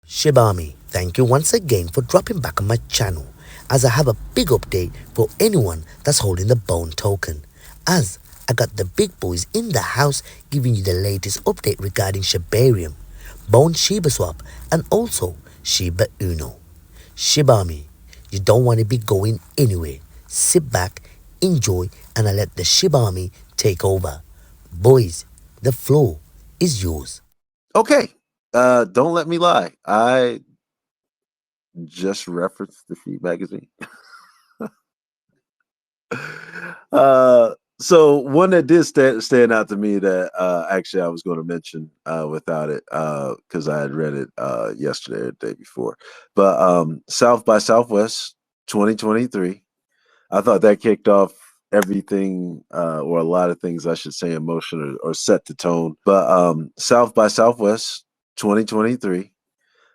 Shiba Army, thank you once again for dropping back on my channel, as I have a big update for anyone that's holding the Bone token, as I got the big boys in the house giving you the latest update regarding Shibarium, Bone ShibaSwap, and also Shiba Inu. Shiba Army, you don't want to be going anywhere. Sit back, enjoy, and I let the Shiba Army take over. Boys, the floor is yours. Okay. Don't let me lie. I just referenced the Sheet magazine. uh, so one that did stand out to me that actually I was going to mention without it because I had read it yesterday or the day before. But South by Southwest 2023. I thought that kicked off everything or a lot of things I should say in motion or set the tone. But South by Southwest 2023.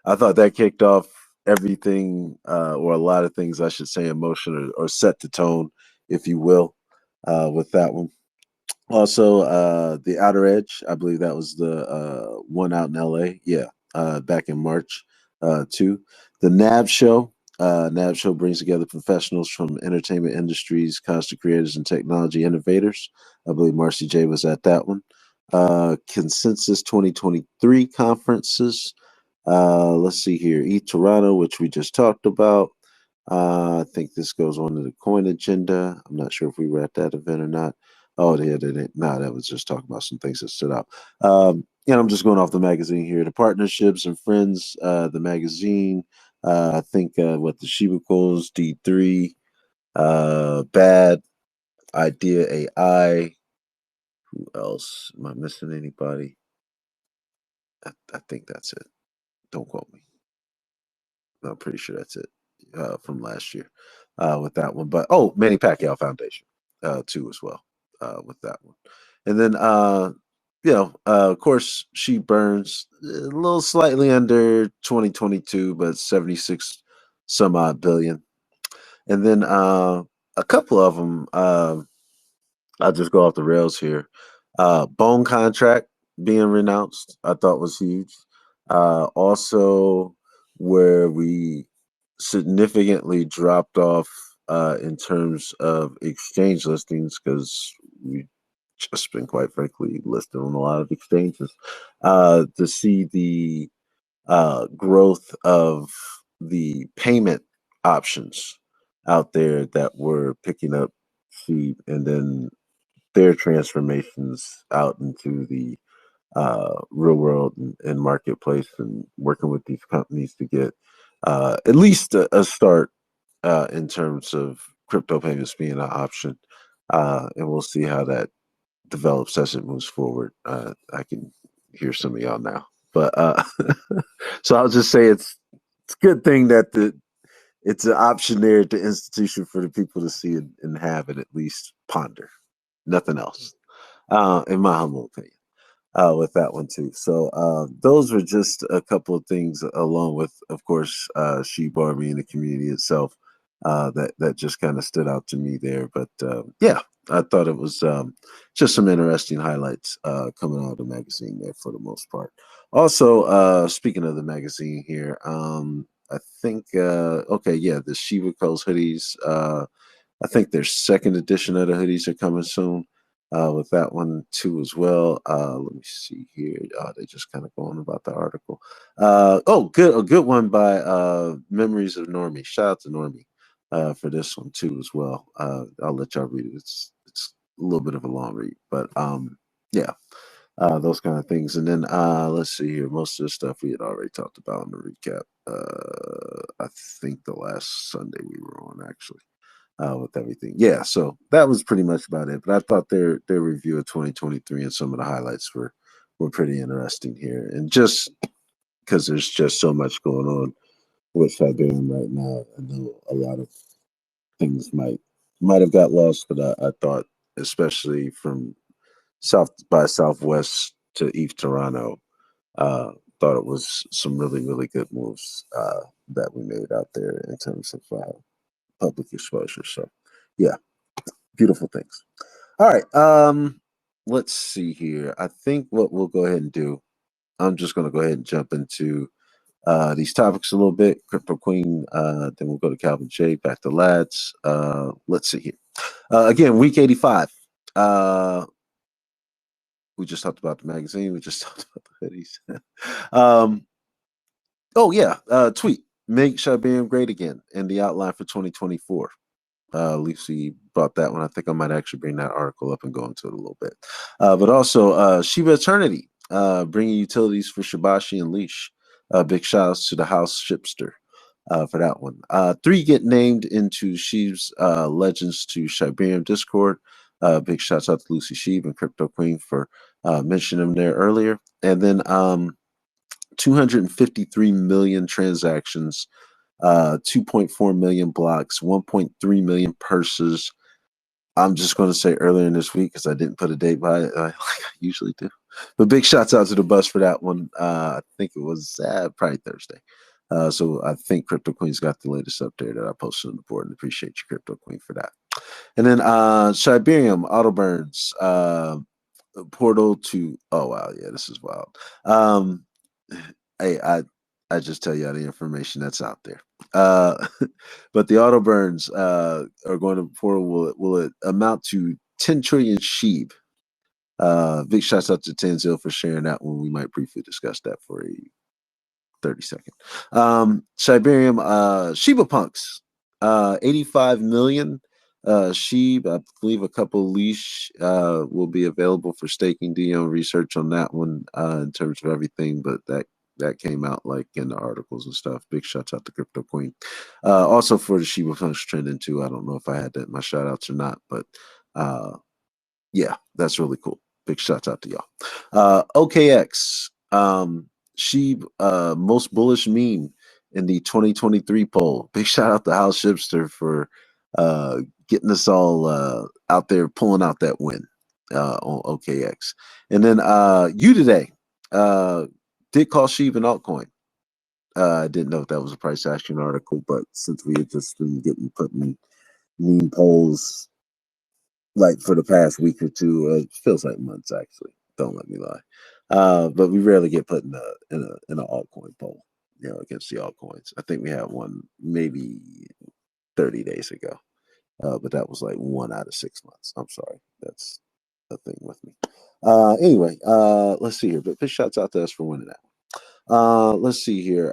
I thought that kicked off everything or a lot of things I should say in motion or set the tone, if you will, with that one. Also, the Outer Edge, I believe that was the one out in LA. Yeah, back in March, too. The NAB show. NAB show brings together professionals from entertainment industries, content creators, and technology innovators. I believe Marcy J was at that one. Consensus 2023 conferences. Let's see here. Toronto, which we just talked about. I think this goes on to the coin agenda. I'm not sure if we were at that event or not. Oh, yeah, they didn't. No, that was just talking about some things that stood out. And I'm just going off the magazine here. The partnerships and friends, the magazine. I think what the Shiba calls D3, Bad Idea AI. Who else? Am I missing anybody? I think that's it. Don't quote me. I'm pretty sure that's it from last year with that one. But oh, Manny Pacquiao Foundation too as well with that one. And then of course, She Burns a little slightly under 2022, but 76 some odd billion. And then a couple of them. I'll just go off the rails here. Bone contract being renounced, I thought was huge. Also, where we significantly dropped off in terms of exchange listings because we just been quite frankly listed on a lot of exchanges. To see the growth of the payment options out there that were picking up speed, and then their transformations out into the real world and marketplace, and working with these companies to get at least a start in terms of crypto payments being an option. And we'll see how that develops as it moves forward. I can hear some of y'all now, but so I'll just say it's a good thing that it's an option there at the institution for the people to see and have and at least ponder. Nothing else, in my humble opinion, with that one too. So those were just a couple of things, along with, of course, Sheep Army and the community itself, that just kind of stood out to me there. But yeah, I thought it was just some interesting highlights coming out of the magazine there for the most part. Also, speaking of the magazine here, I think okay, yeah, the Shiva Coast hoodies. I think their second edition of the hoodies are coming soon with that one too as well. Let me see here. They just kind of going about the article. Oh, good, a good one by Memories of Normie. Shout out to Normie for this one too as well. I'll let y'all read it. It's a little bit of a long read, but yeah, those kind of things. And then let's see here. Most of the stuff we had already talked about in the recap. I think the last Sunday we were on actually with everything. Yeah, so that was pretty much about it. But I thought their review of 2023 and some of the highlights were pretty interesting here. And just because there's just so much going on with Siberian right now, I know a lot of things might have got lost, but I thought, especially from South by Southwest to East Toronto, uh, thought it was some really good moves that we made out there in terms of public exposure. So yeah, beautiful things. All right. Let's see here. I think what we'll go ahead and do, I'm just gonna go ahead and jump into these topics a little bit. Crypto Queen, then we'll go to Calvin J, back to lads. Let's see here. Again, week 85. We just talked about the magazine. We just talked about the hoodies. Oh, yeah. Tweet. Make Shibarium great again in the outline for 2024. Lucy brought that one. I think I might actually bring that article up and go into it a little bit. But also Shiba Eternity, bringing utilities for Shibashi and Leash. Big shout outs to the house shipster for that one. 3 get named into Sheeb's Legends to Shibarium Discord. Big shouts out to Lucy Sheeb and Crypto Queen for mentioning them there earlier. And then 253 million transactions, 2.4 million blocks, 1.3 million purses. I'm just going to say earlier in this week because I didn't put a date by it like I usually do. But big shouts out to the bus for that one. I think it was probably Thursday. So I think Crypto Queen's got the latest up there that I posted on the board, and appreciate you, Crypto Queen, for that. And then Shibarium Auto Burns portal to, oh wow, yeah, this is wild. Hey, I just tell you the information that's out there. But the auto burns are going to portal. Will it amount to 10 trillion sheep? Big shouts out to Tenzil for sharing that one. We might briefly discuss that for a 30-second. Shibarium Shiba Punks, 85 million. Sheeb, I believe a couple leash will be available for staking. DM research on that one in terms of everything, but that came out like in the articles and stuff. Big shouts out to Crypto Queen. Also for the Shiba Punks trending too. I don't know if I had that in my shout outs or not, but yeah, that's really cool. Big shouts out to y'all. OKX, Sheeb, most bullish meme in the 2023 poll. Big shout out to House Shipster for getting us all out there, pulling out that win on OKX. And then you today did call Sheeb an altcoin. I didn't know if that was a price action article, but since we had just been putting meme polls like for the past week or two, it feels like months actually. Don't let me lie. But we rarely get put in an altcoin poll, against the altcoins. I think we had one maybe 30 days ago. But that was like 1 out of 6 months. I'm sorry. That's a thing with me. Anyway, let's see here. But big shouts out to us for winning that one. Let's see here.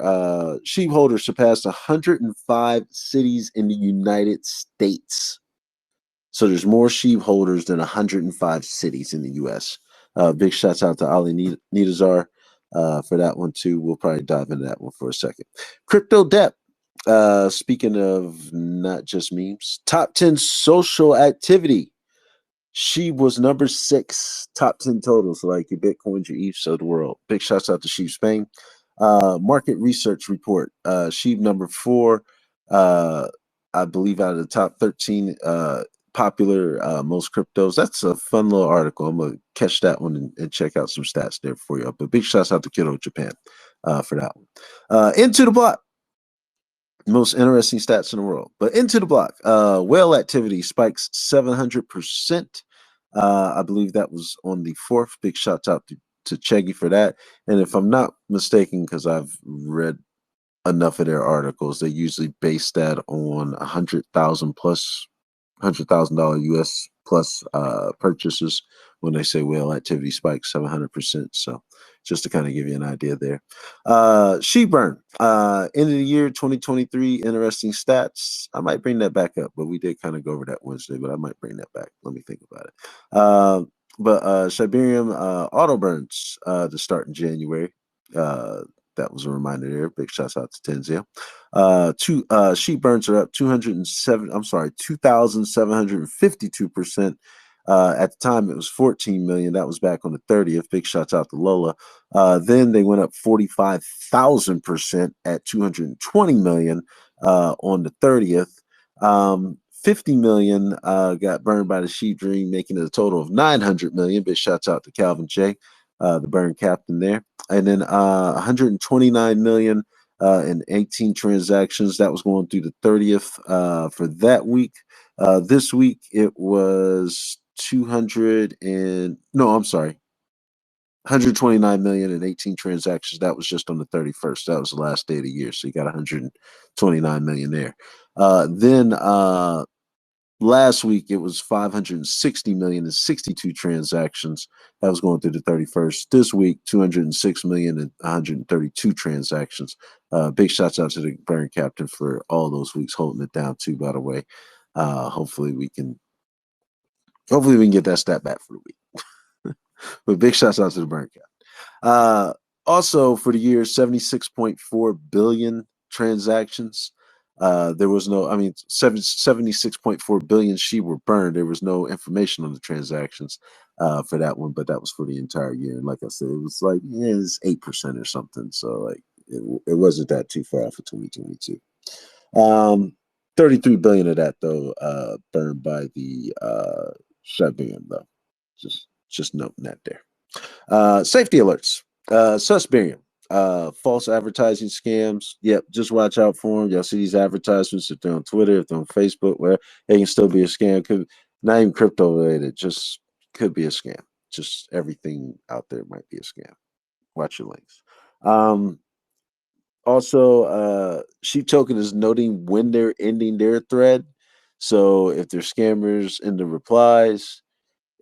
Sheep holders surpassed 105 cities in the United States. So there's more sheep holders than 105 cities in the U.S. Big shouts out to Ali Nidazar for that one too. We'll probably dive into that one for a second. Crypto Debt. Speaking of not just memes, top 10 social activity. She was number 6, top 10 total. So like your Bitcoins, your ETHs of the world. Big shouts out to Sheep Spain. Market research report. Sheep number 4. I believe out of the top 13 popular most cryptos. That's a fun little article. I'm gonna catch that one and check out some stats there for you. But big shouts out to Kiddo Japan for that one. Into the block. Most interesting stats in the world. But into the block. Whale activity spikes 700%. I believe that was on the 4th. Big shout out to Cheggy for that. And if I'm not mistaken, because I've read enough of their articles, they usually base that on 100,000 plus $100,000 US plus purchases when they say whale activity spikes 700%. So just to kind of give you an idea there. Sheburn, end of the year 2023, interesting stats. I might bring that back up, but we did kind of go over that Wednesday, but I might bring that back. Let me think about it. But Shibarium auto burns to start in January. That was a reminder there. Big shouts out to Tenzio. Sheep burns are up 2,752%. At the time, it was 14 million. That was back on the 30th. Big shouts out to Lola. Then they went up 45,000% at 220 million on the 30th. 50 million got burned by the Sheep Dream, making it a total of 900 million. Big shouts out to Calvin J, the burn captain there. And then 129 million in 18 transactions. That was going through the 30th for that week. This week it was 200 and no, I'm sorry. 129 million and 18 transactions. That was just on the 31st. That was the last day of the year. So you got 129 million there. Then last week it was 560 million and 62 transactions. That was going through the 31st. This week, 206 million and 132 transactions. Big shouts out to the Burn Captain for all those weeks holding it down too, by the way. Hopefully we can get that stat back for the week. But big shouts out to the Burn Captain. Also for the year, 76.4 billion transactions. There was no, 76.4 billion sheep were burned. There was no information on the transactions for that one, but that was for the entire year. And like I said, it was like, it's 8% or something. So like it wasn't that too far off of 2022. 33 billion of that though, burned by the Shibarium though. Just noting that there. Safety alerts. Shibarium. False advertising scams. Yep, just watch out for them. Y'all see these advertisements if they're on Twitter, if they're on Facebook, where they can still be a scam. Could not even crypto related, just could be a scam. Just everything out there might be a scam. Watch your links. Also, Sheep Token is noting when they're ending their thread. So if there's scammers in the replies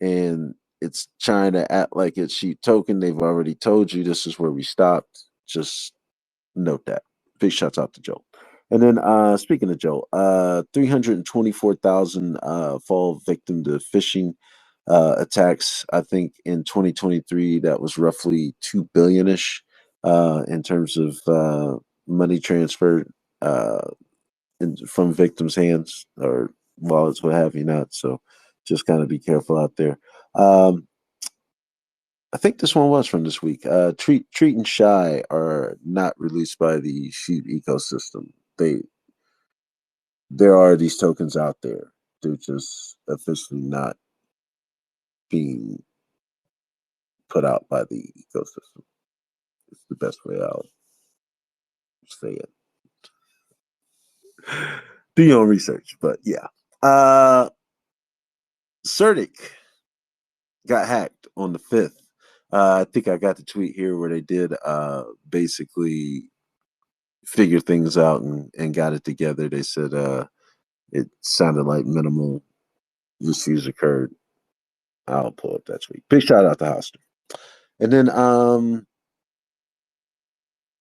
and it's trying to act like it's Sheep Token, they've already told you this is where we stopped. Just note that. Big shouts out to Joe. And then speaking of Joe, 324,000 fall victim to phishing attacks. I think in 2023 that was roughly 2 billion-ish in terms of money transferred from victims' hands or wallets, what have you not. So just kind of be careful out there. I think this one was from this week. Treat and Shy are not released by the Sheep ecosystem. There are these tokens out there. They're just officially not being put out by the ecosystem. It's the best way I'll say it. Do your own research, but yeah. Certic got hacked on the 5th. I think I got the tweet here where they did basically figure things out and got it together. They said it sounded like minimal issues occurred. I'll pull up that tweet. Big shout out to Hoster. And then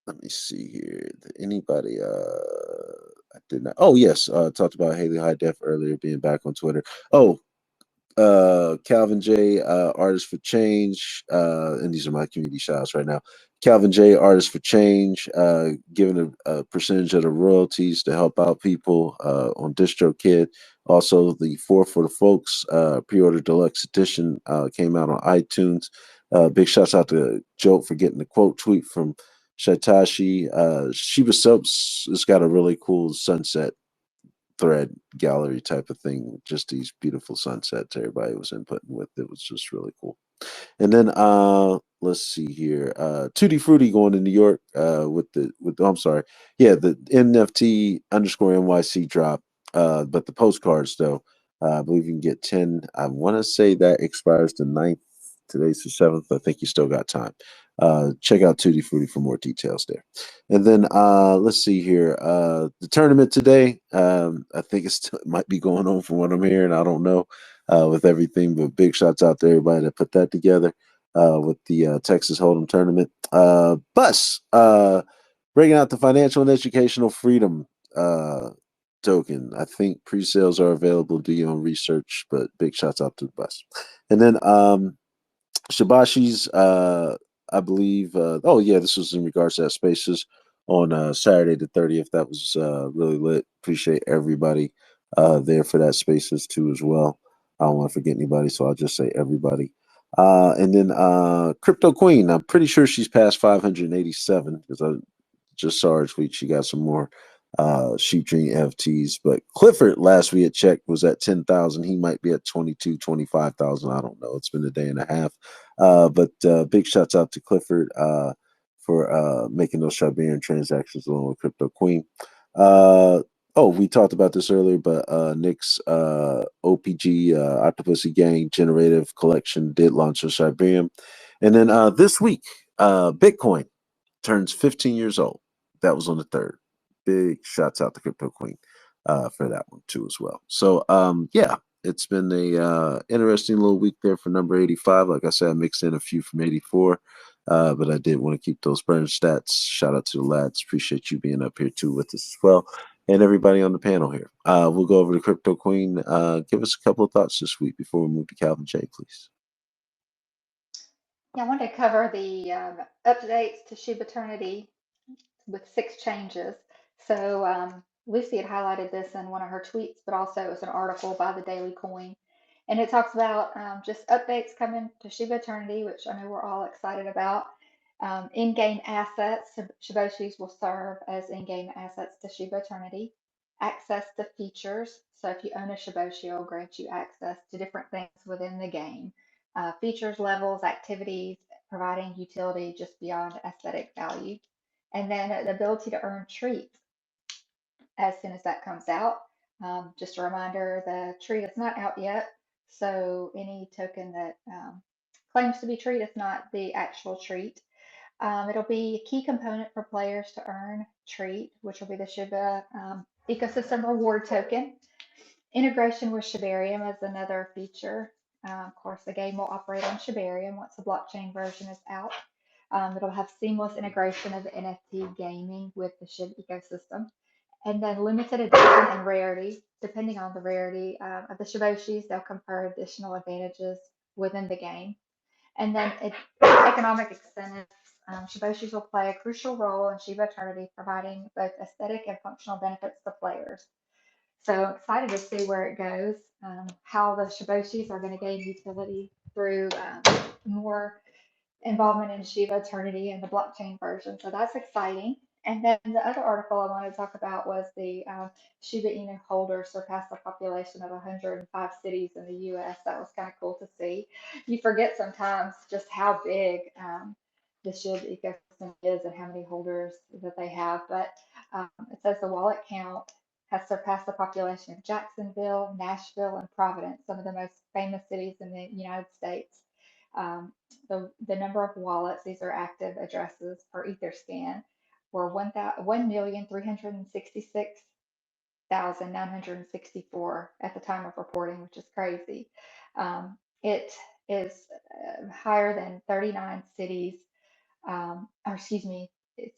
let me see here. Anybody I did not. Oh yes, talked about Haley High Def earlier being back on Twitter. Oh, Calvin J, Artist for Change, and these are my community shoutouts right now. Calvin J, Artist for Change, giving a percentage of the royalties to help out people on DistroKid. Also, the 4 for the Folks pre-order deluxe edition came out on iTunes. Big shouts out to Joe for getting the quote tweet from SHYTOSHI. ShibaSwap has got a really cool sunset thread gallery type of thing, just these beautiful sunsets everybody was inputting with. It was just really cool. And then let's see here, Tutti Frutti going to New York with the I'm sorry, yeah, the NFT underscore NYC drop, but the postcards though, I believe you can get 10. I want to say that expires the 9th. Today's the 7th. I think you still got time. Check out Tutti Frutti for more details there. And then let's see here. The tournament today, I think it might be going on from what I'm hearing. I don't know with everything, but big shots out to everybody that put that together with the Texas Hold'em tournament. Bus bringing out the financial and educational freedom token. I think pre-sales are available. Do your own research, but big shots out to the Bus. And then Shibashi's, I believe, oh yeah, this was in regards to that Spaces on Saturday the 30th. That was really lit. Appreciate everybody there for that Spaces too as well. I don't want to forget anybody, so I'll just say everybody. And then Crypto Queen, I'm pretty sure she's past 587 because I just saw her tweet. She got some more Sheep Dream FTs. But Clifford, last we had checked, was at 10,000. He might be at 22, 25,000. I don't know. It's been a day and a half. But big shouts out to Clifford for making those Shibarium transactions along with Crypto Queen. Oh, we talked about this earlier, but Nick's OPG Octopussy Gang Generative Collection did launch a Shibarium. And then this week, Bitcoin turns 15 years old. That was on the 3rd. Big shouts out to Crypto Queen for that one too as well. So yeah, it's been a interesting little week there for number 85. Like I said, I mixed in a few from 84, but I did want to keep those burn stats. Shout out to the lads. Appreciate you being up here too with us as well, and everybody on the panel here. We'll go over to Crypto Queen. Give us a couple of thoughts this week before we move to Calvin J, please. Yeah, I wanted to cover the updates to Shibeternity with 6 changes. So Lucy had highlighted this in one of her tweets, but also it was an article by the Daily Coin. And it talks about just updates coming to Shibeternity, which I know we're all excited about. In-game assets, Shiboshis will serve as in-game assets to Shibeternity. Access to features. So if you own a Shiboshi, it'll grant you access to different things within the game. Features, levels, activities, providing utility just beyond aesthetic value. And then the ability to earn treats as soon as that comes out. Just a reminder, the treat is not out yet. So any token that claims to be treat is not the actual treat. It'll be a key component for players to earn treat, which will be the Shiba ecosystem reward token. Integration with Shibarium is another feature. Of course, the game will operate on Shibarium once the blockchain version is out. It'll have seamless integration of NFT gaming with the SHIB ecosystem. And then limited edition and rarity. Depending on the rarity of the Shiboshis, they'll confer additional advantages within the game. And then economic incentives. Shiboshis will play a crucial role in Shiba Eternity, providing both aesthetic and functional benefits to players. So excited to see where it goes, how the Shiboshis are going to gain utility through more involvement in Shiba Eternity and the blockchain version. So that's exciting. And then the other article I wanted to talk about was the Shiba Inu holders surpassed the population of 105 cities in the US. That was kind of cool to see. You forget sometimes just how big the Shiba ecosystem is and how many holders that they have. But it says the wallet count has surpassed the population of Jacksonville, Nashville, and Providence, some of the most famous cities in the United States. The number of wallets, these are active addresses per Etherscan, were 1,366,964 at the time of reporting, which is crazy. It is higher than 39 cities, or excuse me,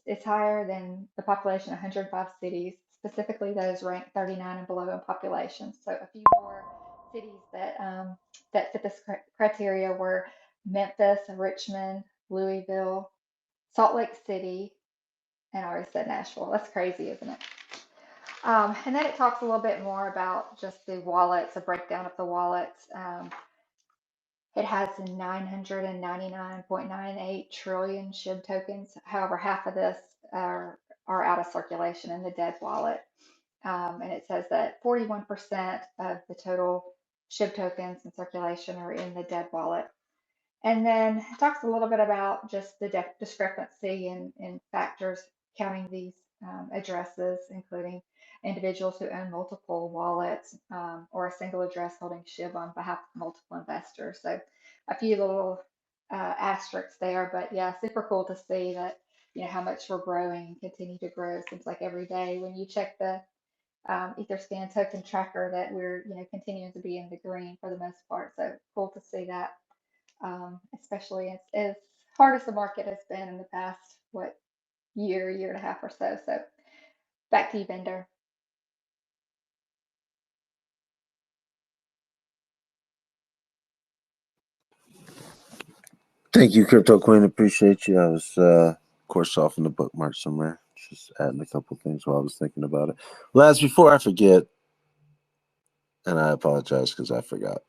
it's higher than the population of 105 cities, specifically those ranked 39 and below in population. So a few more cities that fit this criteria were Memphis, Richmond, Louisville, Salt Lake City, and I already said Nashville. That's crazy, isn't it? And then it talks a little bit more about just the wallets, a breakdown of the wallets. It has 999.98 trillion SHIB tokens. However, half of this are out of circulation in the dead wallet. And it says that 41% of the total SHIB tokens in circulation are in the dead wallet. And then it talks a little bit about just the discrepancy in factors counting these addresses, including individuals who own multiple wallets or a single address holding SHIB on behalf of multiple investors. So a few little asterisks there, but yeah, super cool to see that, you know, how much we're growing and continue to grow. It seems like every day when you check the Etherscan token tracker that we're, you know, continuing to be in the green for the most part. So cool to see that. Especially as hard as the market has been in the past, year and a half or so. So back to you, Bender. Thank you, Crypto Queen. Appreciate you. I was, of course, off in the bookmark somewhere. Just adding a couple things while I was thinking about it. Last, before I forget, and I apologize because I forgot.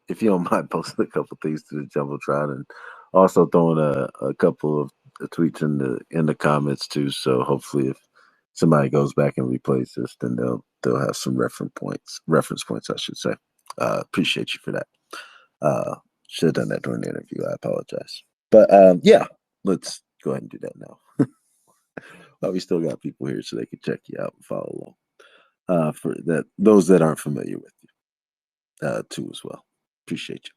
If you don't mind posting a couple things to the Jumbotron and also throwing a couple of tweets in the comments too. So hopefully, if somebody goes back and replays this, then they'll have some reference points, I should say. Appreciate you for that. Should have done that during the interview. I apologize. But yeah, let's go ahead and do that now. Well, we still got people here so they can check you out and follow along. For that, those that aren't familiar with you, too as well. Appreciate you.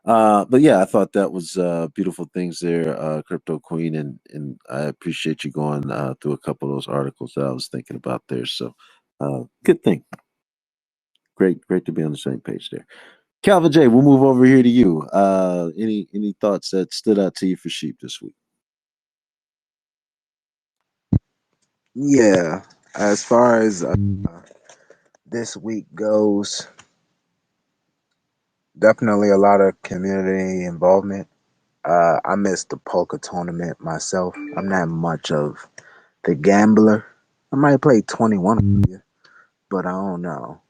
But yeah, I thought that was beautiful things there, Crypto Queen, and I appreciate you going through a couple of those articles that I was thinking about there. So good thing. Great to be on the same page there. Calvin J, we'll move over here to you. Any thoughts that stood out to you for sheep this week? Yeah, as far as this week goes, definitely a lot of community involvement. I missed the poker tournament myself. I'm not much of the gambler. I might play 21 of you, but I don't know.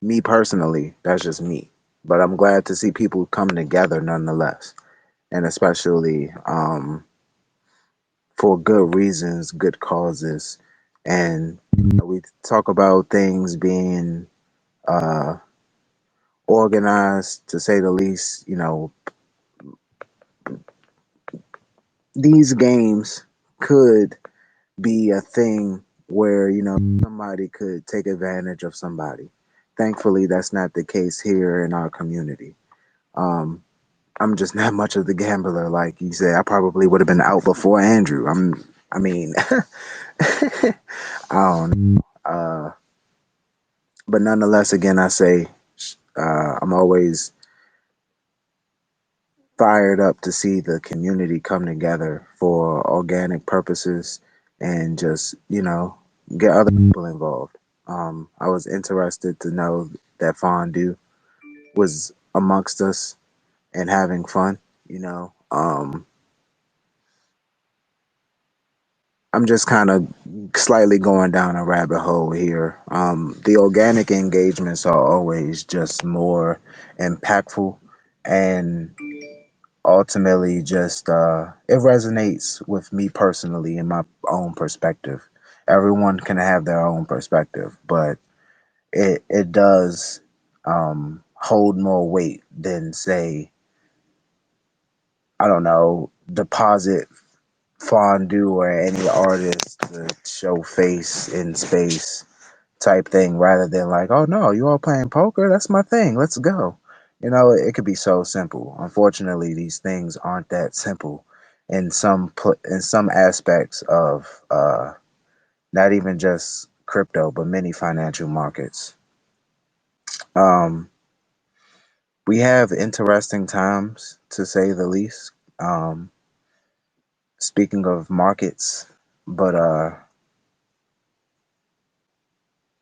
Me personally, that's just me. But I'm glad to see people come together nonetheless, and especially for good reasons, good causes. And we talk about things being uh, organized, to say the least. These games could be a thing where somebody could take advantage of somebody. Thankfully, that's not the case here in our community. Um, I'm just not much of the gambler, like you said. I probably would have been out before Andrew. I mean, I don't know. But nonetheless, again, I say I'm always fired up to see the community come together for organic purposes and just, get other people involved. I was interested to know that Fondue was amongst us and having fun, you know. I'm just kind of slightly going down a rabbit hole here. The organic engagements are always just more impactful and ultimately just it resonates with me personally in my own perspective. Everyone can have their own perspective, but it does hold more weight than, say, I don't know, deposit fondue or any artist to show face in space type thing, rather than like, oh no, you all playing poker? That's my thing. Let's go. It could be so simple. Unfortunately, these things aren't that simple in some aspects of not even just crypto, but many financial markets. Um, we have interesting times, to say the least. Um, Speaking of markets, but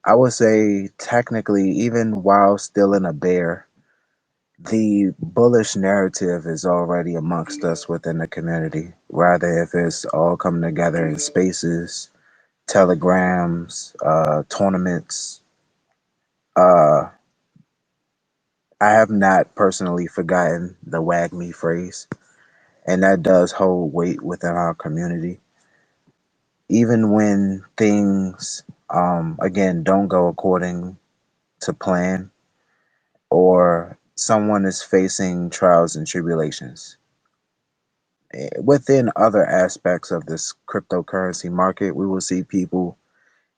I would say technically, even while still in a bear, the bullish narrative is already amongst us within the community. Rather, if it's all coming together in spaces, telegrams, tournaments. Uh, I have not personally forgotten the "wag me" phrase, and that does hold weight within our community. Even when things, again, don't go according to plan, or someone is facing trials and tribulations. Within other aspects of this cryptocurrency market, we will see people,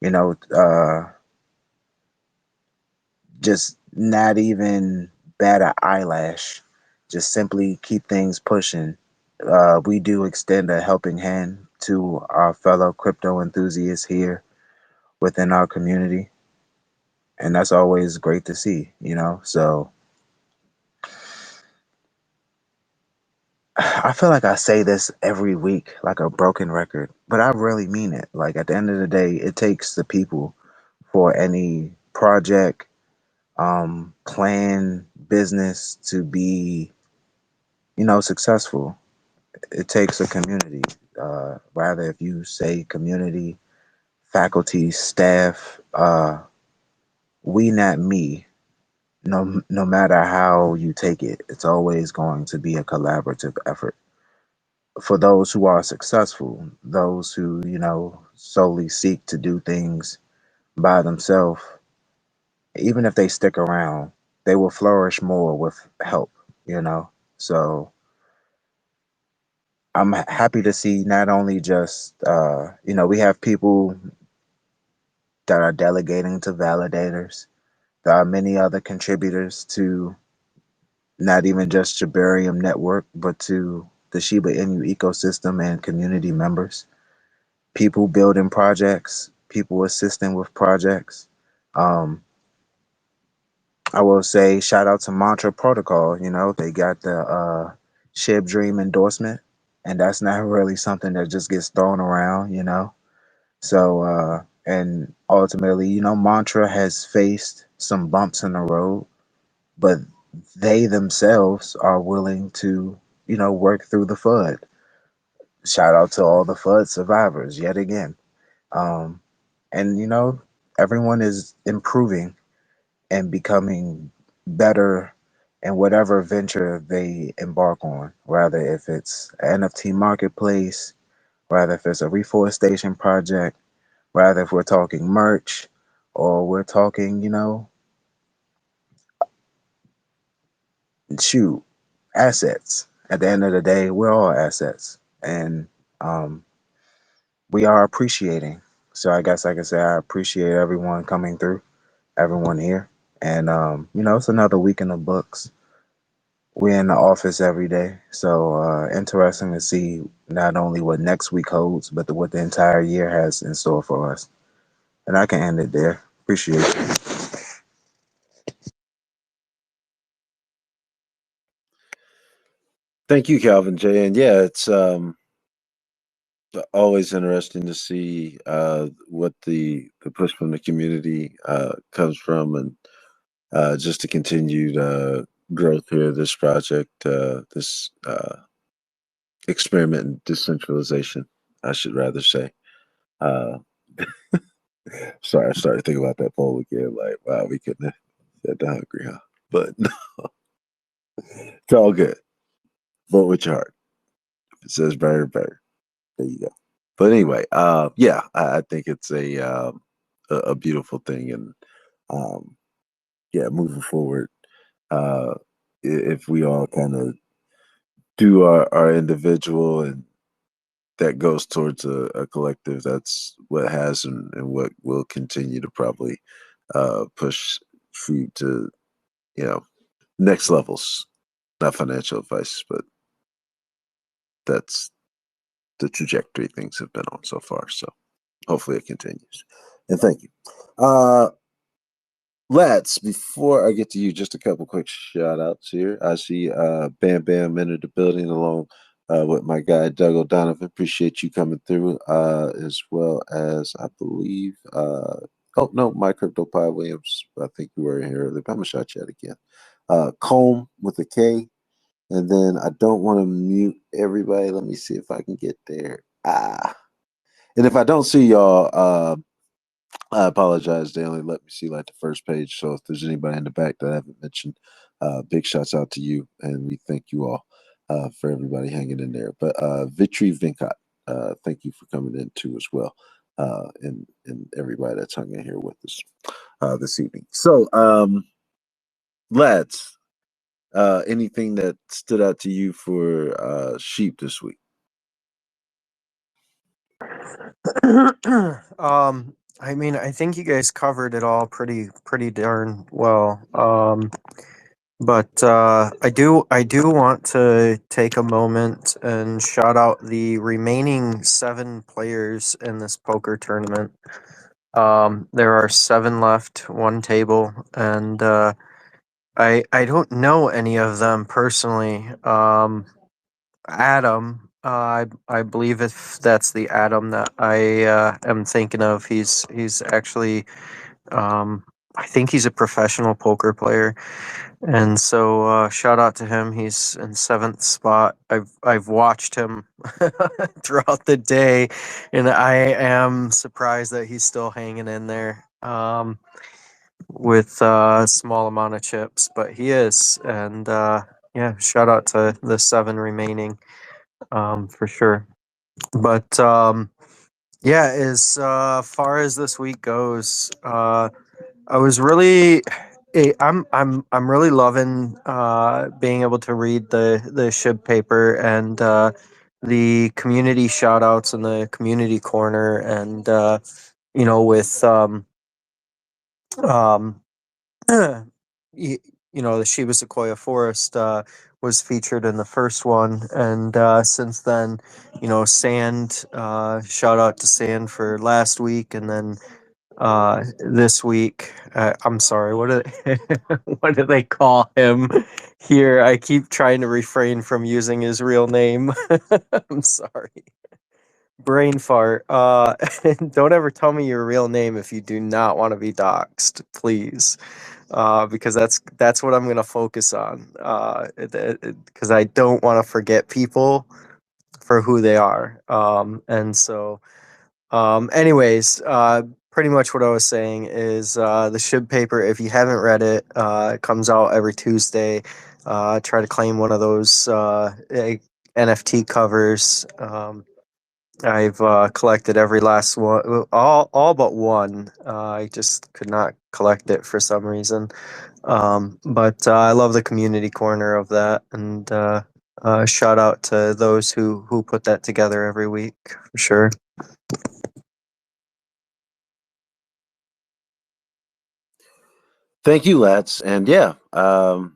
you know, uh, just not even bat an eyelash, just simply keep things pushing. We do extend a helping hand to our fellow crypto enthusiasts here within our community, and that's always great to see. So I feel like I say this every week like a broken record, but I really mean it. Like, at the end of the day, it takes the people for any project, plan, business to be, successful. It takes a community. Rather, if you say community, faculty, staff, we, not me. No matter how you take it, it's always going to be a collaborative effort. For those who are successful, those who, solely seek to do things by themselves, even if they stick around, they will flourish more with help, you know? So I'm happy to see not only just, we have people that are delegating to validators. There are many other contributors to not even just Shibarium network, but to the Shiba Inu ecosystem and community members, people building projects, people assisting with projects. Um, I will say shout out to Mantra Protocol. You know, they got the Shib Dream endorsement, and that's not really something that just gets thrown around. You know, so and ultimately, you know, Mantra has faced some bumps in the road, but they themselves are willing to, you know, work through the FUD. Shout out to all the FUD survivors yet again. Um, and you know, everyone is improving and becoming better in whatever venture they embark on, rather if it's an NFT marketplace, rather if it's a reforestation project, rather if we're talking merch, or we're talking, you know, shoot, assets. At the end of the day, we're all assets, and um, we are appreciating. So I guess I can say I appreciate everyone coming through, everyone here, and you know, it's another week in the books. We're in the office every day, so interesting to see not only what next week holds, but what the entire year has in store for us. And I can end it there. Appreciate it. Thank you, Calvin J. And yeah, it's always interesting to see what the push from the community comes from, and just the continued growth here of this project, this experiment in decentralization, I should rather say. Uh, sorry, I started thinking about that poll again. Like, wow, we couldn't have said the hungry, huh? But it's all good. Vote with your heart. If it says better, better. There you go. But anyway, yeah, I think it's a beautiful thing, and um, yeah, moving forward, uh, if we all kind of do our individual, and that goes towards a collective, that's what has and what will continue to probably push food to, you know, next levels. Not financial advice, but that's the trajectory things have been on so far. So hopefully it continues. And thank you. Let's, before I get to you, just a couple quick shout outs here. I see Bam Bam entered the building along with my guy Doug O'Donovan. Appreciate you coming through, as well as I believe oh no, my Crypto Pie Williams. I think you were in here earlier, but I'm gonna shout you out again. Comb with a K. And then I don't want to mute everybody. Let me see if I can get there. And if I don't see y'all, I apologize. They only let me see like the first page. So if there's anybody in the back that I haven't mentioned, big shouts out to you, and we thank you all for everybody hanging in there. But Vitri Venkat, thank you for coming in too as well, and everybody that's hung in here with us this evening. So, lads, anything that stood out to you for sheep this week? I mean, I think you guys covered it all pretty darn well. But I do want to take a moment and shout out the remaining 7 players in this poker tournament. There are 7 left, 1 table, and I don't know any of them personally. Adam, I believe if that's the Adam that I am thinking of, he's actually I think he's a professional poker player, and so shout out to him. He's in 7th spot. I've watched him throughout the day, and I am surprised that he's still hanging in there. With a small amount of chips, but he is, and yeah, shout out to the 7 remaining, for sure. But yeah, as far as this week goes, I was really, I'm really loving being able to read the Shib paper and the community shout outs in the community corner, and with um the Shiba Sequoia Forest was featured in the first one, and since then, Sand. Shout out to Sand for last week, and then this week. I'm sorry. What do they, what do they call him here? I keep trying to refrain from using his real name. I'm sorry. Brain fart. Don't ever tell me your real name if you do not want to be doxxed, please. Because that's what I'm gonna focus on. Because I don't want to forget people for who they are. And so, anyways, pretty much what I was saying is the Shib paper. If you haven't read it, it comes out every Tuesday. Try to claim one of those NFT covers. I've collected every last one, all but one. I just could not collect it for some reason. But I love the community corner of that, and shout out to those who put that together every week for sure. Thank you, lads. And yeah, love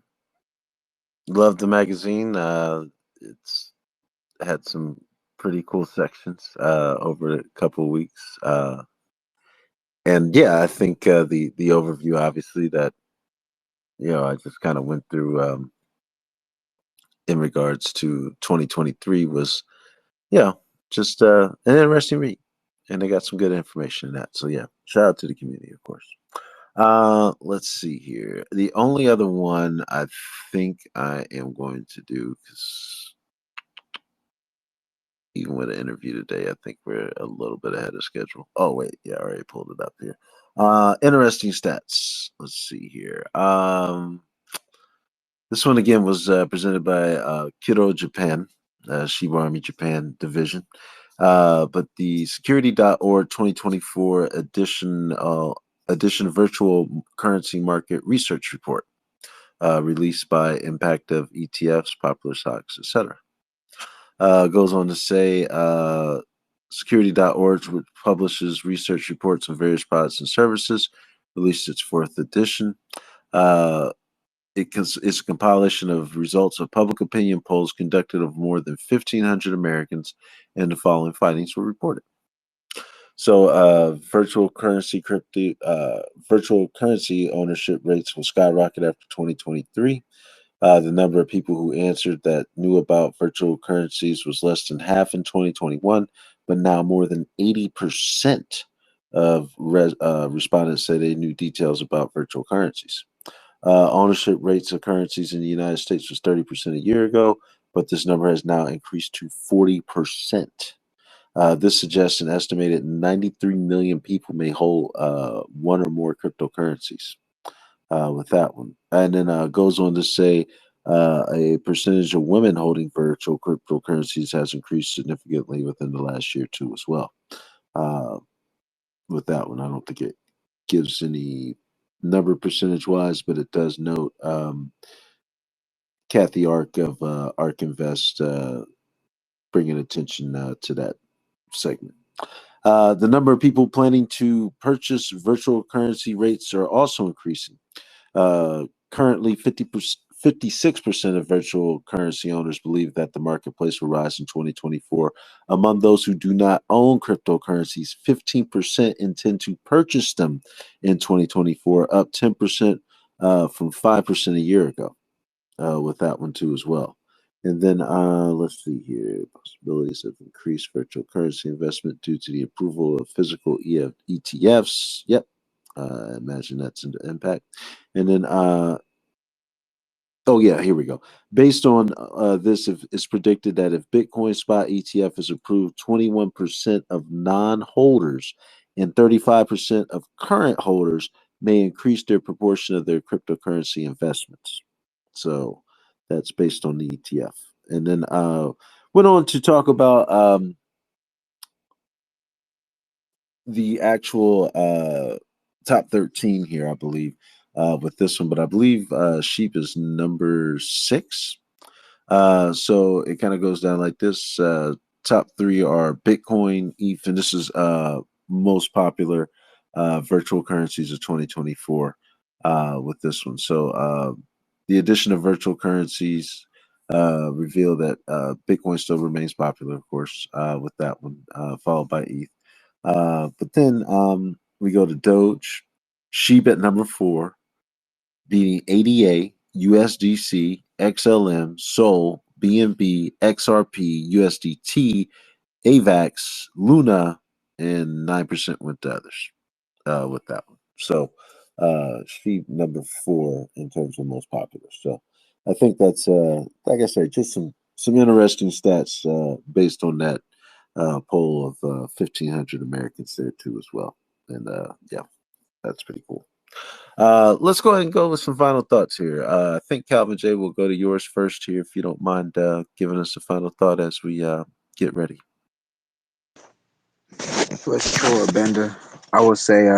the magazine. It's had some pretty cool sections over a couple of weeks. And yeah, I think the overview, obviously, that I just kind of went through in regards to 2023 was just an interesting read, and they got some good information in that. So yeah, shout out to the community, of course. Let's see here. The only other one I think I am going to do, because even with an interview today, I think we're a little bit ahead of schedule. Oh wait, yeah, I already pulled it up here. Interesting stats. Let's see here. This one again was presented by Kiro Japan, Shiba Army Japan division. But the security.org 2024 edition virtual currency market research report released by impact of ETFs, popular stocks, etc. Goes on to say security.org, which publishes research reports on various products and services, released its fourth edition. It's a compilation of results of public opinion polls conducted of more than 1,500 Americans, and the following findings were reported. So, virtual currency ownership rates will skyrocket after 2023. The number of people who answered that knew about virtual currencies was less than half in 2021, but now more than 80% of respondents say they knew details about virtual currencies. Ownership rates of currencies in the United States was 30% a year ago, but this number has now increased to 40%. This suggests an estimated 93 million people may hold one or more cryptocurrencies with that one. And then goes on to say a percentage of women holding virtual cryptocurrencies has increased significantly within the last year, too, as well. With that one, I don't think it gives any number percentage wise, but it does note Kathy Ark of Ark Invest bringing attention to that segment. The number of people planning to purchase virtual currency rates are also increasing. Currently, 56% of virtual currency owners believe that the marketplace will rise in 2024. Among those who do not own cryptocurrencies, 15% intend to purchase them in 2024, up 10% from 5% a year ago, with that one too as well. And then let's see here, possibilities of increased virtual currency investment due to the approval of physical ETFs. Yep, imagine that's an impact. And then oh yeah, here we go. Based on this, it's predicted that if Bitcoin spot ETF is approved, 21% of non-holders and 35% of current holders may increase their proportion of their cryptocurrency investments. So that's based on the ETF. And then went on to talk about the actual top 13 here, I believe, with this one. But I believe Sheep is number 6. So it kind of goes down like this. Top 3 are Bitcoin, ETH, and this is most popular virtual currencies of 2024 with this one. So The addition of virtual currencies reveal that Bitcoin still remains popular, of course, with that one, followed by ETH. But then we go to Doge, Shiba at number 4, beating ADA, USDC, XLM, Sol, BNB, XRP, USDT, AVAX, Luna, and 9% went to others with that one. So she number 4 in terms of most popular. So I think that's like I said, just some interesting stats based on that poll of 1,500 Americans there too as well. And yeah, that's pretty cool. Let's go ahead and go with some final thoughts here. I think Calvin J will go to yours first here, if you don't mind giving us a final thought as we get ready. For sure, Bender. I would say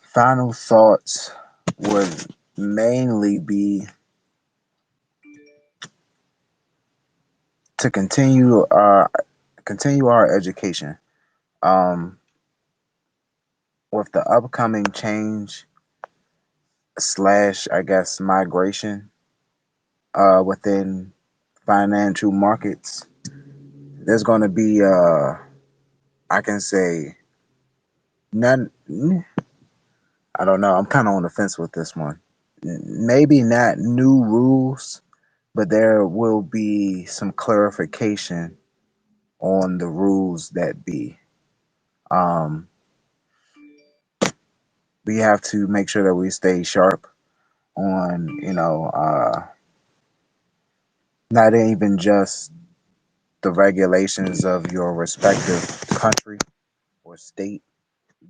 final thoughts would mainly be to continue our education. With the upcoming change slash, I guess, migration within financial markets, there's going to be I can say none. I don't know. I'm kind of on the fence with this one. Maybe not new rules, but there will be some clarification on the rules that be. Um, we have to make sure that we stay sharp on, not even just the regulations of your respective country or state,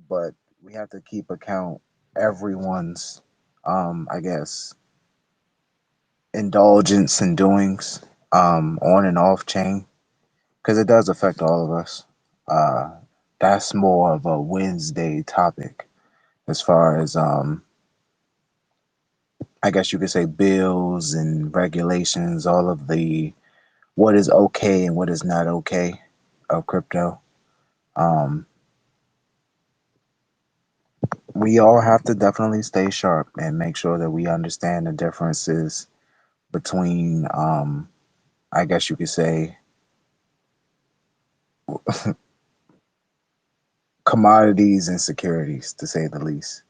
but we have to keep account everyone's, I guess, indulgence and doings on and off chain, because it does affect all of us. Uh, that's more of a Wednesday topic as far as I guess you could say bills and regulations, all of the what is okay and what is not okay of crypto. Um, we all have to definitely stay sharp and make sure that we understand the differences between, I guess you could say, commodities and securities, to say the least.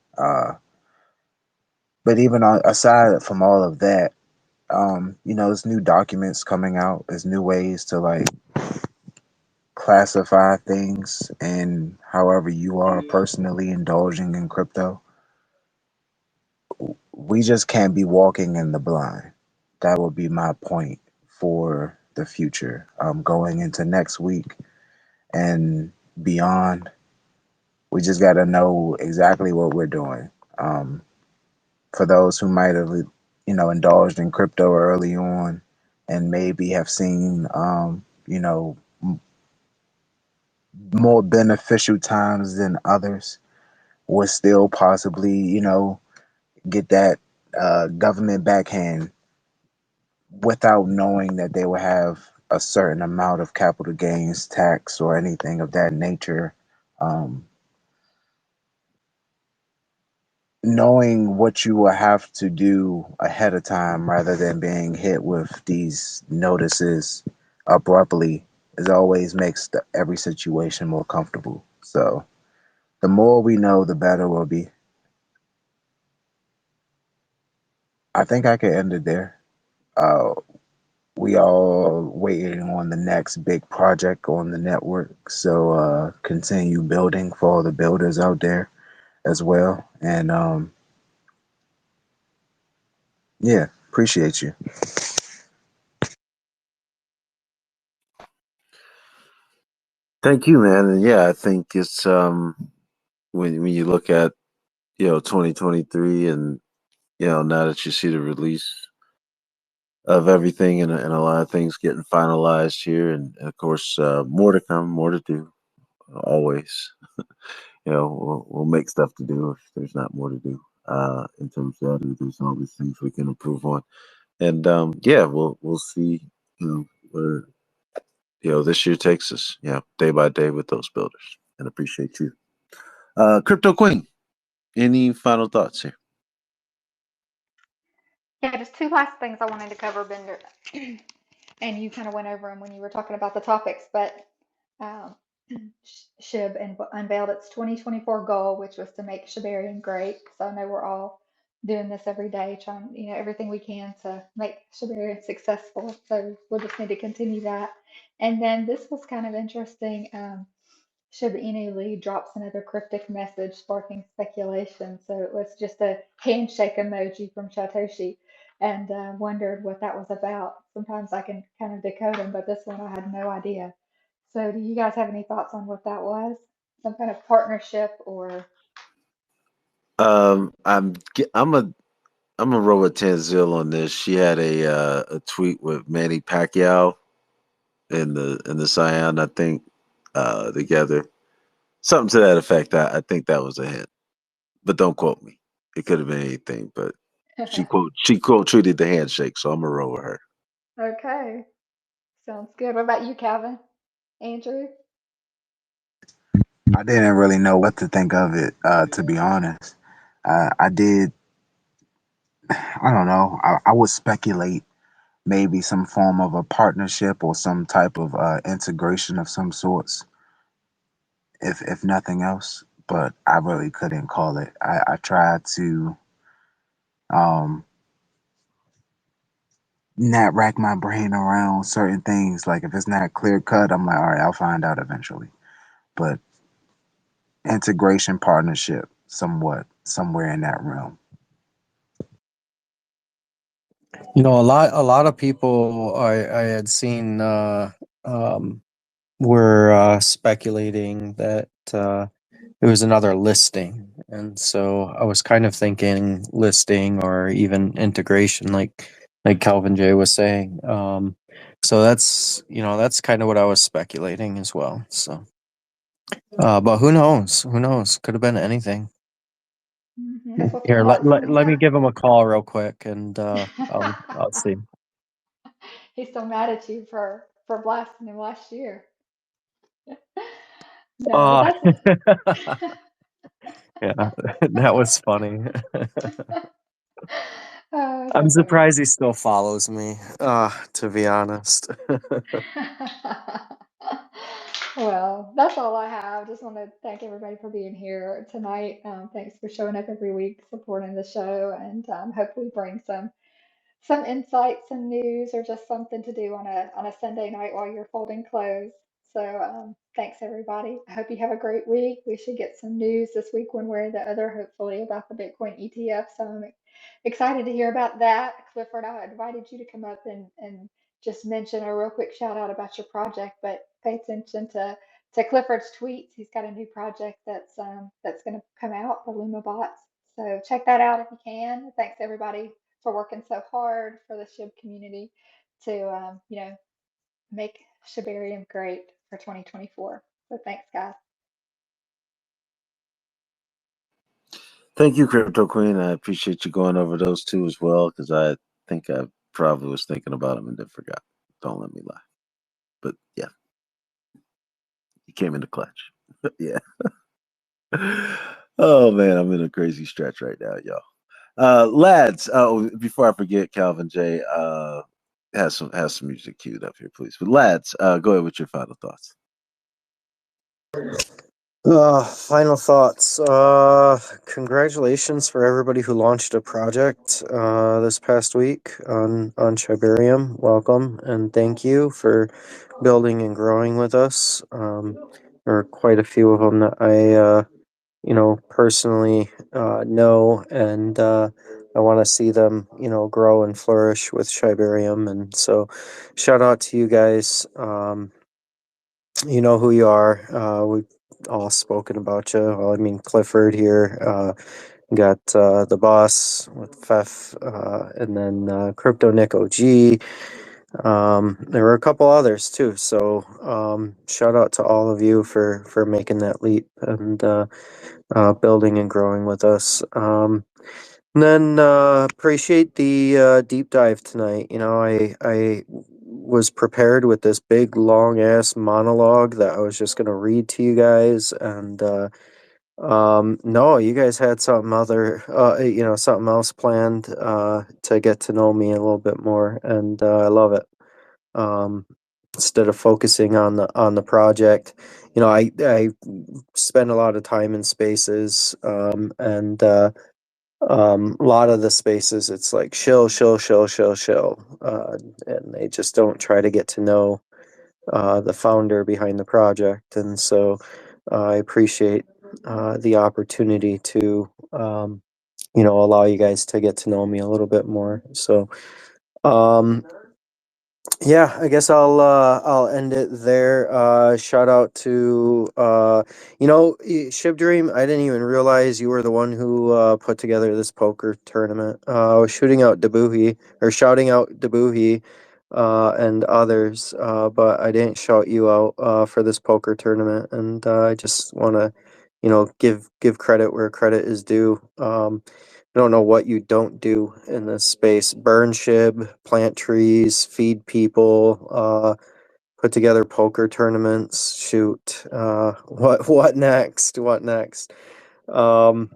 But even aside from all of that, there's new documents coming out. There's new ways to like classify things, and however you are personally indulging in crypto, we just can't be walking in the blind. That would be my point for the future. Going into next week and beyond, we just got to know exactly what we're doing. For those who might have, indulged in crypto early on and maybe have seen, more beneficial times than others, would still possibly, get that government backhand without knowing that they will have a certain amount of capital gains tax or anything of that nature. Um, Knowing what you will have to do ahead of time rather than being hit with these notices abruptly is always makes every situation more comfortable. So the more we know, the better we'll be. I think I could end it there. Uh, we all waiting on the next big project on the network. So continue building for all the builders out there as well. And yeah, appreciate you. Thank you, man. And yeah, I think it's when you look at 2023, and now that you see the release of everything, and a lot of things getting finalized here, and of course more to come, more to do, always. We'll make stuff to do if there's not more to do. In terms of that, there's always things we can improve on, and yeah, we'll see where this year takes us, day by day with those builders, and appreciate you. Crypto Queen, any final thoughts here? Yeah, just two last things I wanted to cover, Bender, and you kind of went over them when you were talking about the topics. But um, SHIB unveiled its 2024 goal, which was to make Shibarium great. So I know we're all doing this every day, trying, everything we can to make Shibarium successful. So we'll just need to continue that. And then this was kind of interesting. Shiba Inu lead drops another cryptic message, sparking speculation. So it was just a handshake emoji from Satoshi, and wondered what that was about. Sometimes I can kind of decode them, but this one I had no idea. So, do you guys have any thoughts on what that was? Some kind of partnership or? I'm a roll with Tanzil on this. She had a tweet with Manny Pacquiao in the Cyan, I think, together. Something to that effect. I think that was a hint, but don't quote me. It could have been anything, but she quote treated the handshake, so I'm gonna roll with her. Okay, sounds good. What about you, Calvin? Andrew? I didn't really know what to think of it, to be honest. I did, I don't know. I would speculate maybe some form of a partnership or some type of integration of some sorts, if nothing else. But I really couldn't call it. I tried to um, not rack my brain around certain things. Like if it's not clear cut, I'm like, all right, I'll find out eventually. But integration, partnership, somewhat, somewhere in that realm. A lot of people I had seen um, were speculating that it was another listing, and so I was kind of thinking listing or even integration, like Calvin J was saying. So that's kind of what I was speculating as well. So, but who knows? Who knows? Could have been anything. Guess we'll Here, find out soon let me enough. give him a call real quick, and I'll see. He's still mad at you for blasting him last year. No, Uh, that's yeah, that was funny. oh, I'm so funny. surprised he still follows me, to be honest. Well, that's all I have. Just want to thank everybody for being here tonight. Thanks for showing up every week, supporting the show, and hopefully bring some insights and news or just something to do on a Sunday night while you're folding clothes. So thanks everybody. I hope you have a great week. We should get some news this week one way or the other, hopefully about the Bitcoin ETF. So I'm excited to hear about that. Clifford, I invited you to come up and just mention a real quick shout out about your project, but pay attention to Clifford's tweets. He's got a new project that's going to come out, the Luma bots. So check that out if you can. Thanks everybody for working so hard for the SHIB community to, make Shibarium great for 2024. So thanks, guys. Thank you, Crypto Queen. I appreciate you going over those two as well, because I think I probably was thinking about them and then forgot. Don't let me lie. But yeah, you came in the clutch. Yeah. Oh man, I'm in a crazy stretch right now, y'all. Lads, before I forget, Calvin J, has some music queued up here, please. But lads, go ahead with your final thoughts. Final thoughts. Congratulations for everybody who launched a project this past week on Shibarium. Welcome and thank you for building and growing with us. There are quite a few of them that I personally know, and I want to see them grow and flourish with Shibarium. And so, shout out to you guys. You know who you are. We've all spoken about you. Well, I mean, Clifford here. Got the boss with Fef, and then Crypto Nick OG. There were a couple others too. So shout out to all of you for making that leap and building and growing with us. And then appreciate the deep dive tonight. I was prepared with this big long ass monologue that I was just gonna read to you guys, and No, you guys had something something else planned to get to know me a little bit more, and I love it. Um, Instead of focusing on the project, I spend a lot of time in spaces, and a lot of the spaces it's like shill, and they just don't try to get to know the founder behind the project, and so I appreciate the opportunity to allow you guys to get to know me a little bit more. So um, yeah, I guess I'll end it there. Shout out to Shib Dream. I didn't even realize you were the one who put together this poker tournament. I was shooting out Dabuhi or shouting out Dabuhi and others, but I didn't shout you out for this poker tournament. And I just want to, give credit where credit is due. I don't know what you don't do in this space. Burn SHIB, plant trees, feed people, put together poker tournaments. Shoot, what next? What next? Um,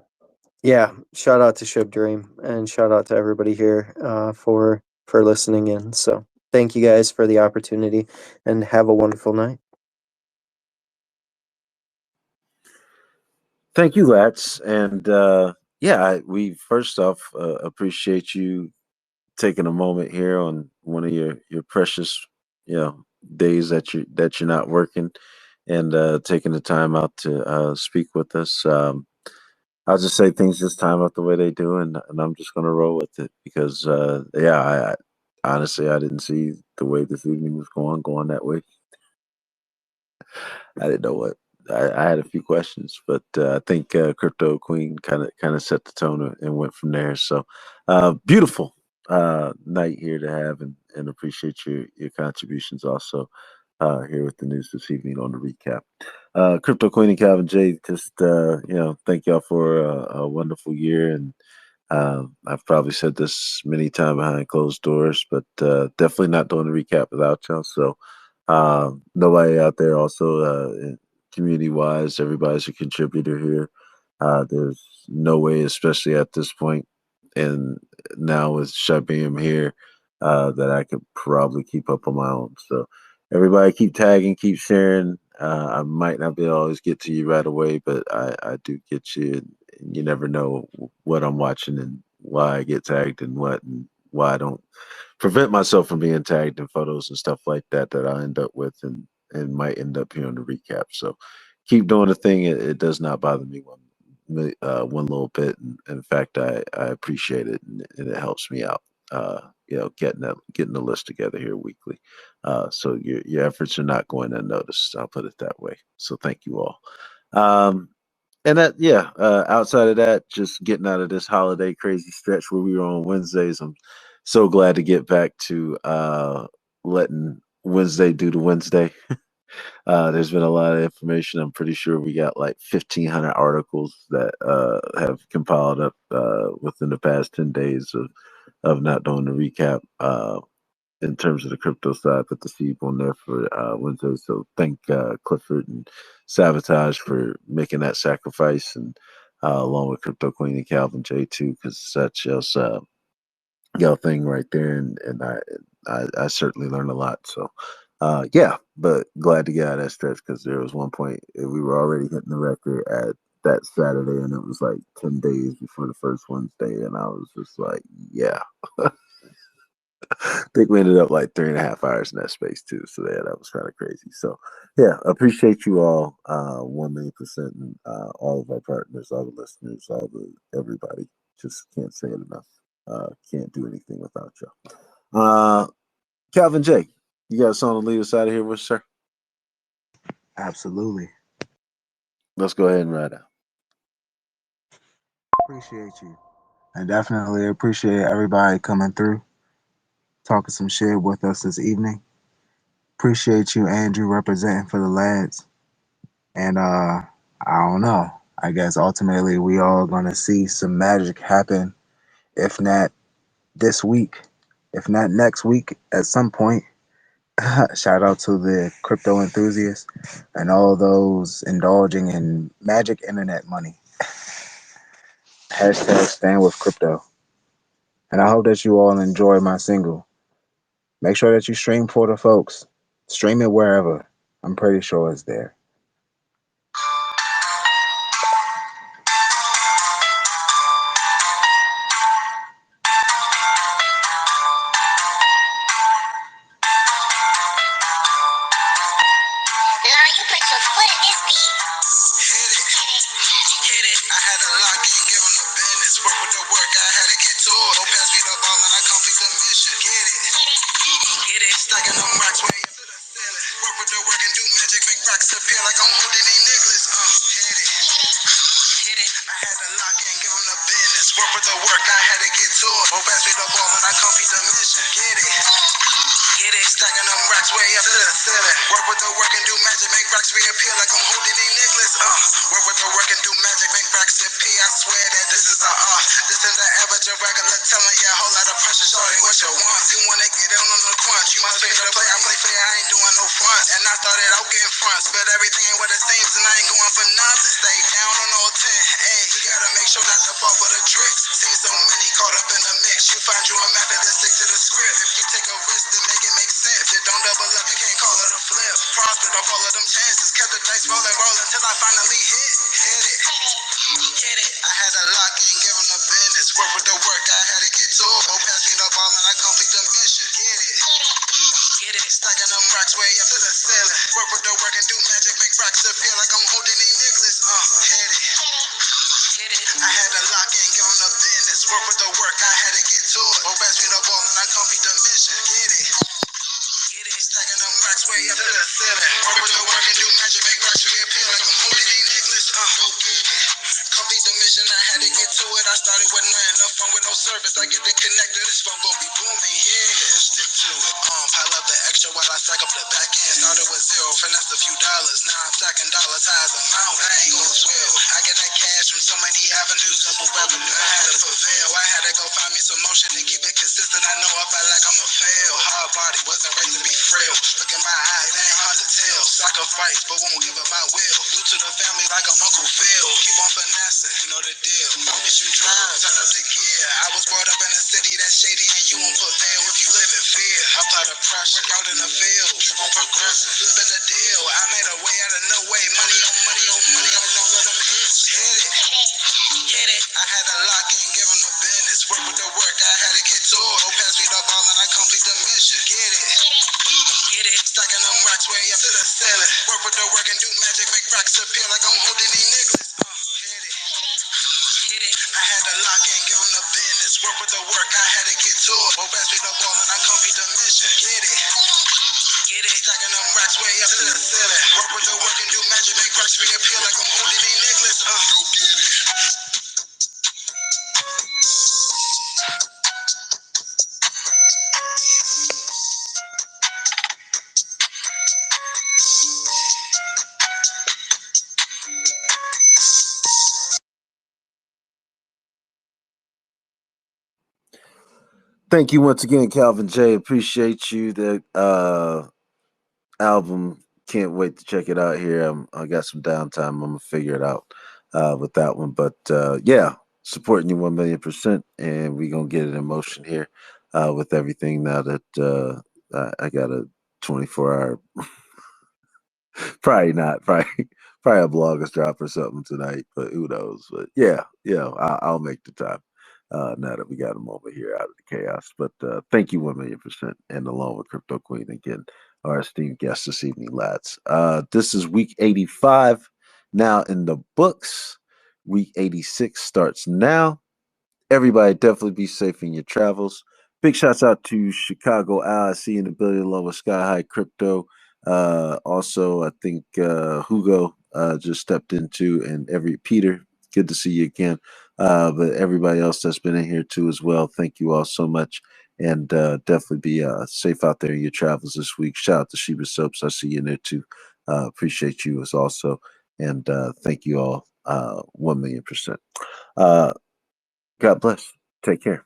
yeah, shout out to SHIB Dream and shout out to everybody here for listening in. So thank you guys for the opportunity and have a wonderful night. Thank you, Lats. And we first off appreciate you taking a moment here on one of your precious, days that you're not working, and taking the time out to speak with us. I'll just say things this time out the way they do, and I'm just gonna roll with it because I honestly I didn't see the way this evening was going that way. I didn't know what. I had a few questions, but I think Crypto Queen kind of set the tone and went from there. So beautiful night here to have, and appreciate your contributions also here with the news this evening on the recap. Crypto Queen and Calvin J, just thank y'all for a wonderful year, and I've probably said this many times behind closed doors, but definitely not doing the recap without y'all. So nobody out there also community wise, everybody's a contributor here. There's no way, especially at this point, and now with Shibarium here, that I could probably keep up on my own. So everybody keep tagging, keep sharing. I might not be able to always get to you right away, but I do get you. And you never know what I'm watching and why I get tagged and why I don't prevent myself from being tagged in photos and stuff like that I end up with and might end up here on the recap. So keep doing the thing. It does not bother me one little bit. And in fact, I appreciate it and it helps me out. Getting the list together here weekly. So your efforts are not going unnoticed. I'll put it that way. So thank you all. And outside of that, just getting out of this holiday crazy stretch where we were on Wednesdays, I'm so glad to get back to letting Wednesday do the Wednesday. There's been a lot of information. I'm pretty sure we got like 1,500 articles that have compiled up within the past 10 days of not doing the recap. In terms of the crypto side, put the seed on there for Wednesday. So thank Clifford and Sabotage for making that sacrifice, and along with Crypto Queen and Calvin J too, because that's just y'all thing right there, and I certainly learned a lot. So but glad to get out of that stretch because there was one point we were already hitting the record at that Saturday, and it was like 10 days before the first Wednesday, and I was just like, yeah. I think we ended up like 3.5 hours in that space too. So that was kind of crazy. So yeah, appreciate you all 1,000,000%, and all of our partners, all the listeners, everybody. Just can't say it enough. Can't do anything without y'all. Calvin J, you got a song to lead us out of here with, sir? Absolutely. Let's go ahead and ride out. Appreciate you. I definitely appreciate everybody coming through, talking some shit with us this evening. Appreciate you, Andrew, representing for the lads. And I don't know. I guess ultimately we all gonna see some magic happen, if not this week, if not next week at some point. Shout out to the crypto enthusiasts and all those indulging in magic internet money. Hashtag stand with crypto. And I hope that you all enjoy my single. Make sure that you stream for the folks. Stream it wherever. I'm pretty sure it's there. Larry, you put your foot in this beat. Hit it. I had to lock in, give them the business. Work with the work, I had to get to it. Don't pass me the ball and I complete the mission. Get it. Get it. Stacking them rocks way up to the ceiling. Work with the work and do magic, make rocks appear like I'm holding a necklace. Hit it. Hit it. I had to lock in, give them the business. Work with the work, I had to get to it. Don't pass me the ball and I complete the mission. Get it. Get it, stacking them racks way up to the ceiling. Work with the work and do magic, make rocks reappear like I'm holding a necklace. Work with the work and do magic, make rocks appear. I swear that this is this is the average of regular telling you a whole lot of pressure. Shorty, what you want? You wanna get in on the crunch? You must pay to play. I play fair, I ain't doing no front. And I started out getting fronts, but everything ain't what it seems, and I ain't going for nothing. Stay down on all 10. Hey, you gotta make sure not to fall for the tricks. Seen so many caught up in the mix. You find you a method that sticks to the script. If you take a risk, then make it make sense. If it don't double up, you can't call it a flip. Prospered off all of them chances. Kept the dice rolling till I finally hit. Hit it. Hit it. I had to lock in, give them the business. Work with the work, I had to get to it. Go pass me the ball and I complete the mission. Get it. Get it. Stacking them rocks way up to the ceiling. Work with the work and do magic, make rocks appear like I'm holding a necklace. Hit it. Hit it. I had to lock in, give them the business. Work with the work, I had to get to it. Go pass me the ball and I complete the mission. Get it. Get it. Stacking them rocks way up to the ceiling. Work with the work and do magic, make rocks reappear like I'm holding a necklace. Go get it. Complete the mission, I had to get to it. I started with nothing, no phone with no service. I get it connected, this phone gon' be booming, yeah. Stick to it. Pile up the extra while I stack up the back end. Started with zero, finessed a few dollars. Now I'm stacking dollars high as a mountain. I ain't gon' swell. I get that cash from so many avenues, double revenue. I had to prevail. I had to go find me some motion and keep it consistent. I know I felt like I'ma fail. Hard body, wasn't raised to be frail. Look in my eyes, they ain't hard to tell. Sacrifice, but won't give up my will. New to the family like I'm Uncle Phil. Keep on finessing, you know the deal. Promise you drive, turn up the gear. I was brought up in a city that's shady and you won't prevail if you live in fear. Apply the pressure, work out in the field. Keep on progressing, flipping the deal. I made a way out of no way. Money on money on money on all of them hits. Hit it. Hit it. I had to lock in, give them the business. Work with the work, I had to get to it. Go pass me the ball and I complete the mission. Get it. Get it. Stacking them rocks way up to the ceiling. Work with the work and do magic, make rocks appear like I'm holding a necklace. Hit it. Hit it. I had to lock in, give them the business. Work with the work, I had to get to it. Go pass me the ball and I complete the mission. Get it. Get it. Stacking them rocks way up to the ceiling. Work with the work and do magic, make rocks reappear like I'm holding a necklace. Go get it. Thank you once again, Calvin J. Appreciate you. The album, can't wait to check it out here. I got some downtime. I'm gonna figure it out with that one. But yeah, supporting you 1,000,000%, and we gonna get it in motion here with everything now that I got a 24-hour. Probably not. Probably a bloggers drop or something tonight, but who knows? But yeah, I'll make the time. Now that we got a moment here out of the chaos. But thank you 1,000,000%. And along with Crypto Queen again, our esteemed guest this evening, lads. This is week 85 now in the books. Week 86 starts now. Everybody definitely be safe in your travels. Big shouts out to Chicago IIC in the building along with Sky High Crypto. Also, I think Hugo just stepped into, and Peter, good to see you again. But everybody else that's been in here too as well. Thank you all so much. And definitely be safe out there in your travels this week. Shout out to ShibaSwap. I see you in there too. Appreciate you as also. And thank you all 1,000,000%. God bless. Take care.